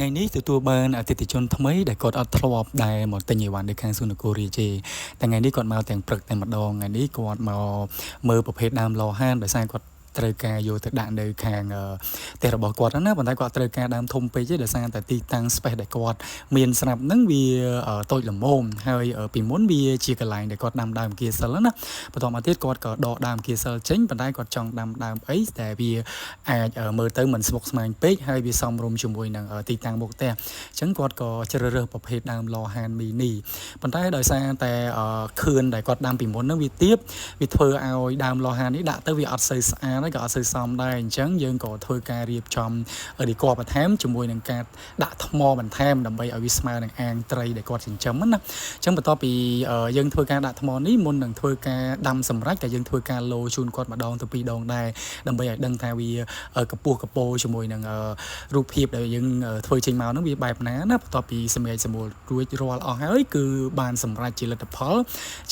ngày ní từ tua bên ở thị trấn thâm ấy để có ở thọ đại một tên nhiều bạn để khang xuân cô riêngแต่ngày ní còn mauแต่งปรึกแต่งmặt đòn ngày ní còn mau mơประเภทดามรอห้านโดยสร้างก็ត្រូវការយកទៅដាក់នៅខាងផ្ទះរបស់គាត់ណាប៉ុន្តែគាត់ត្រូវការដើមធំពេកទេដោយសារតែទីតាំង space ដែលគាត់មានស្រាប់ហ្នឹងវាតូចល្មមហើយពីមុនវាជាកន្លែងដែលគាត់ដាំដើមគៀសិលណាបន្តមកទៀតគាត់ក៏ដកដើមគៀសិលចេញប៉ុន្តែគាត់ចង់ដាំដើមអីតែវាអាចមើលទៅមិនស្មុគស្មាញពេកហើយវាសមរម្យជាមួយនឹងទីតាំងមុខផ្ទះអញ្ចឹងគាត់ក៏ជ្រើសរើសប្រភេទដើមឡហានមីនីប៉ុន្តែដោយសារតែខឿនដែលគាត់ដាំពីមុនហ្នឹងវាទៀបវាធ្វើឲ្យដើមឡហាននេះដាក់ទៅវាអត់សូវស្អាតហើយក៏អត់សូវសមដែរអញ្ចឹងយើងក៏ធ្វើការរៀបចំរីកបន្ថែមជាមួយនឹងការដាក់ថ្មបន្ថែមដើម្បីឲ្យវាស្មើនឹងអាងត្រីដែលគាត់ចិញ្ចឹមណាអញ្ចឹងបន្ទាប់ពីយើងធ្វើការដាក់ថ្មនេះមុននឹងធ្វើការដាំសម្រាប់តែយើងធ្វើការលោជូនគាត់ម្ដងទៅពីរដងដែរដើម្បីឲ្យដឹងថាវាកពស់កពោជាមួយនឹងរូបភាពដែលយើងធ្វើចេញមកហ្នឹងវាបែបណាណាបន្ទាប់ពីសម្រេចសម្រួលរួចរាល់អស់ហើយគឺបានសម្រេចជាលទ្ធផល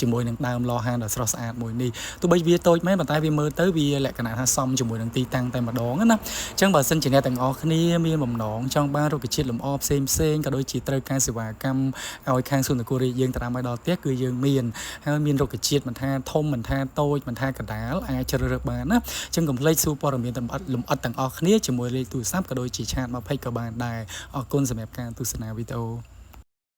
ជាមួយនឹងដើមឡហានដ៏ស្រស់ស្អាតមួយនេះទោះបីវាតូចមែនប៉ុន្តែវាមើលទៅវាលក្ខណៈថាសមជាមួយនឹងទីតាំងតែម្ដងណាអញ្ចឹងបើសិនជាអ្នកទាំងអស់គ្នាមានបំណងចង់បានរុក្ខជាតិលម្អផ្សេងក៏ដូចជាត្រូវការសេវាកម្មឲ្យខាងសួនអង្គរយើងទៅតាមឲ្យដល់ផ្ទះគឺយើងមានហើយមានរុក្ខជាតិមិនថាធំមិនថាតូចមិនថាកណ្ដាលអាចជ្រើសរើសបានណាអញ្ចឹងកុំភ្លេចសួរព័ត៌មានលម្អិតទាំងអស់គ្នាជាមួយលេខទូរស័ព្ទក៏ដូចជាឆាត20ក៏បានដែរអរគុណសម្រាប់ការទស្សនាវីដេអូ